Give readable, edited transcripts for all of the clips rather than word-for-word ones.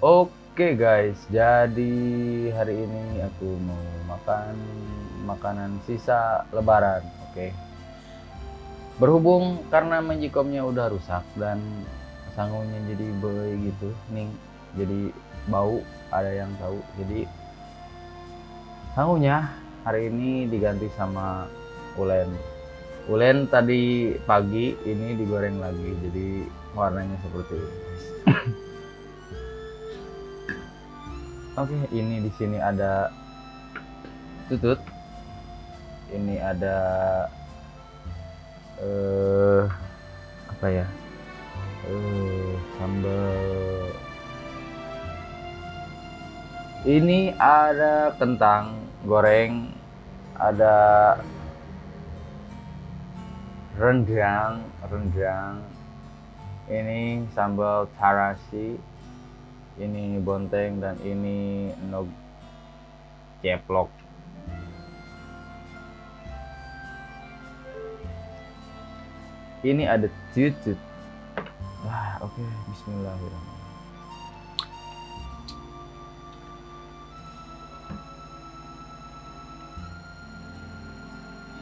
Oke guys, jadi hari ini aku mau makan makanan sisa lebaran. Oke. Berhubung karena magicomnya udah rusak dan sangunya jadi gitu, nih jadi bau, ada yang tahu. Jadi sangunya hari ini diganti sama ulen. Ulen tadi pagi ini digoreng lagi, jadi warnanya seperti ini. Oke, ini di sini ada tutut. Ini ada apa ya? Sambal. Ini ada kentang goreng, ada rendang. Ini sambal tarasi, ini bonteng dan ini nog ceplok. Ini ada tutut. Wah, oke, bismillahirrahmanirrahim.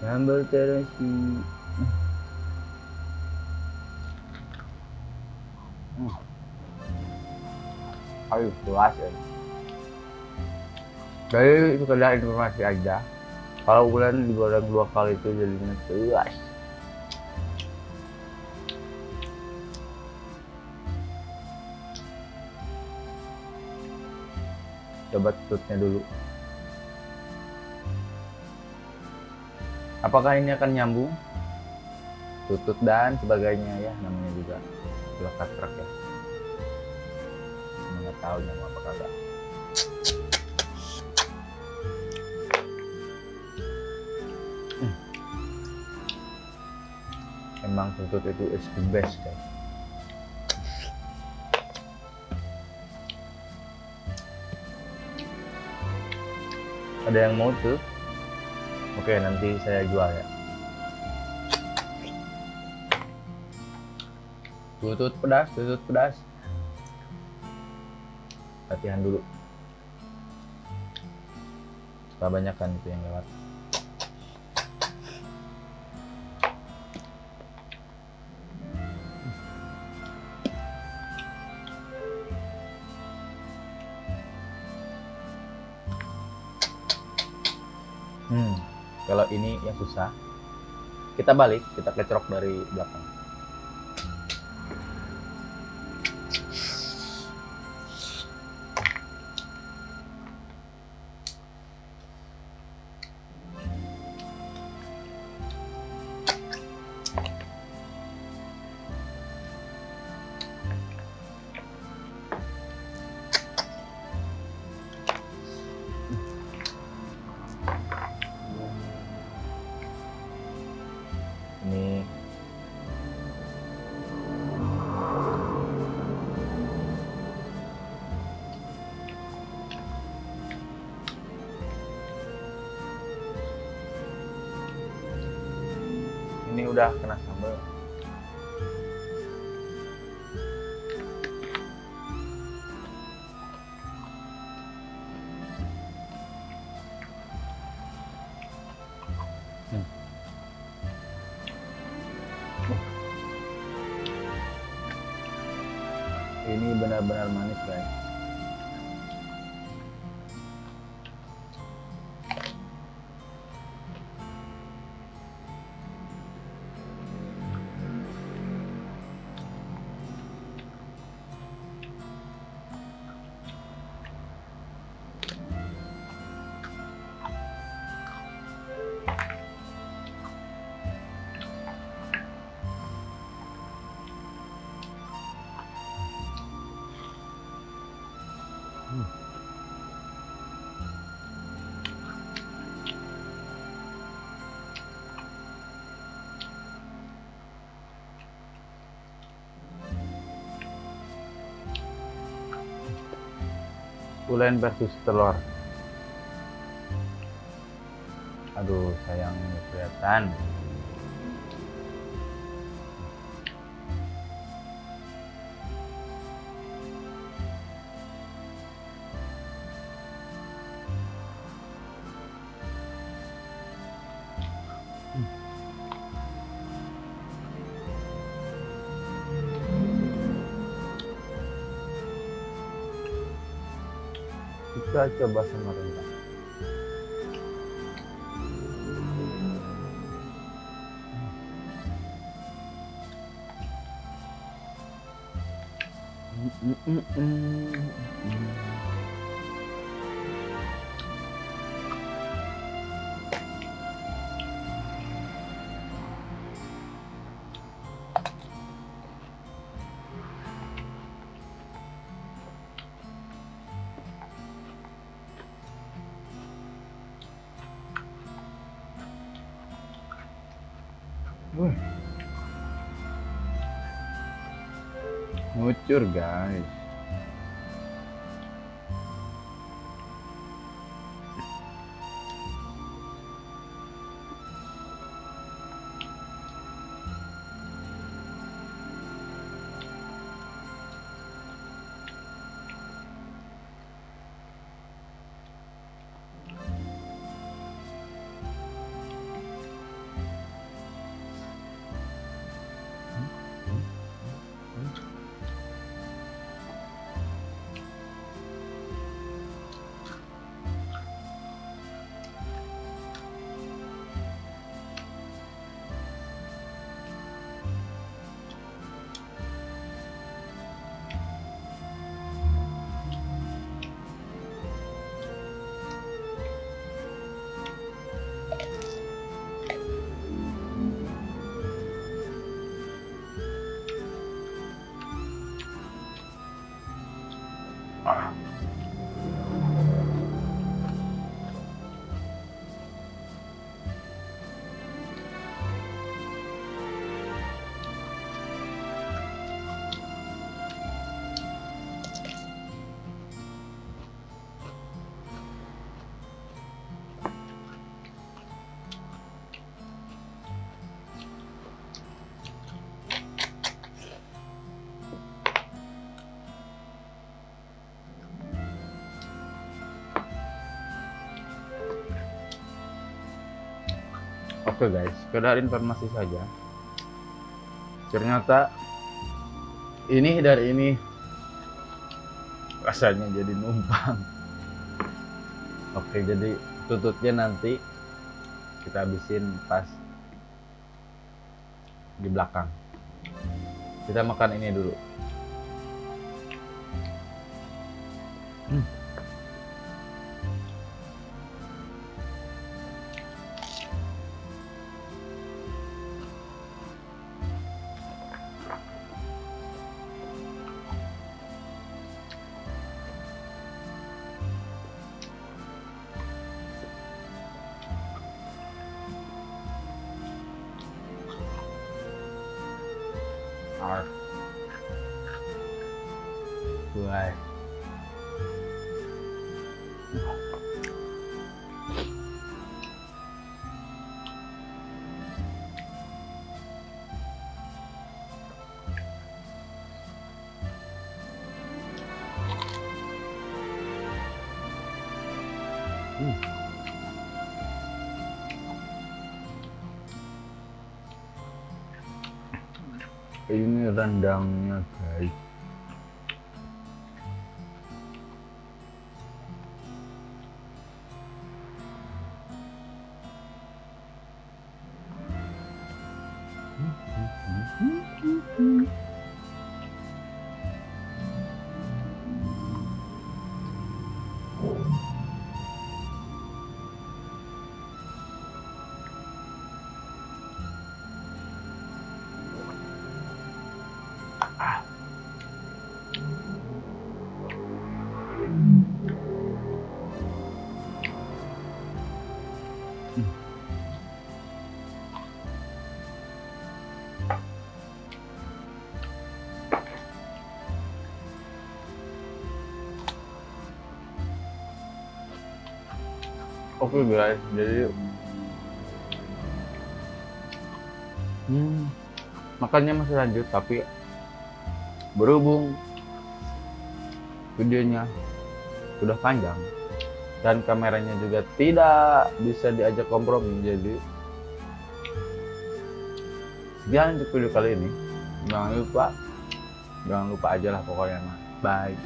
Sambal terasi. Ayo puas ya. Jadi sekedar informasi aja. Kalau bulan digoreng 2 kali itu jadinya puas. Coba tututnya dulu. Apakah ini akan nyambung? Tutut dan sebagainya ya, namanya juga lekat truk ya. Nggak tahu nyambung apa kagak. Emang tutut itu is the best guys. Ada yang mau tuh? Oke, nanti saya jual ya. Tutut pedas. Latihan dulu. Kebanyakan itu yang lewat. Kalau ini yang susah, kita balik, kita kecrok dari belakang. Ini udah kena sambal. Ini benar-benar manis guys. Ulen versus telur. Aduh, sayang kelihatan. Kita coba sama rendang. Ngucur guys. Oke guys, sekedar informasi saja. Ternyata ini dari ini rasanya jadi numpang. Oke, jadi tututnya nanti kita habisin pas di belakang. Kita makan ini dulu. Mulai. Ini rendangnya guys. Oke guys, jadi makannya masih lanjut, tapi berhubung videonya sudah panjang dan kameranya juga tidak bisa diajak kompromi, jadi sekian untuk video kali ini. Jangan lupa aja lah pokoknya. Bye.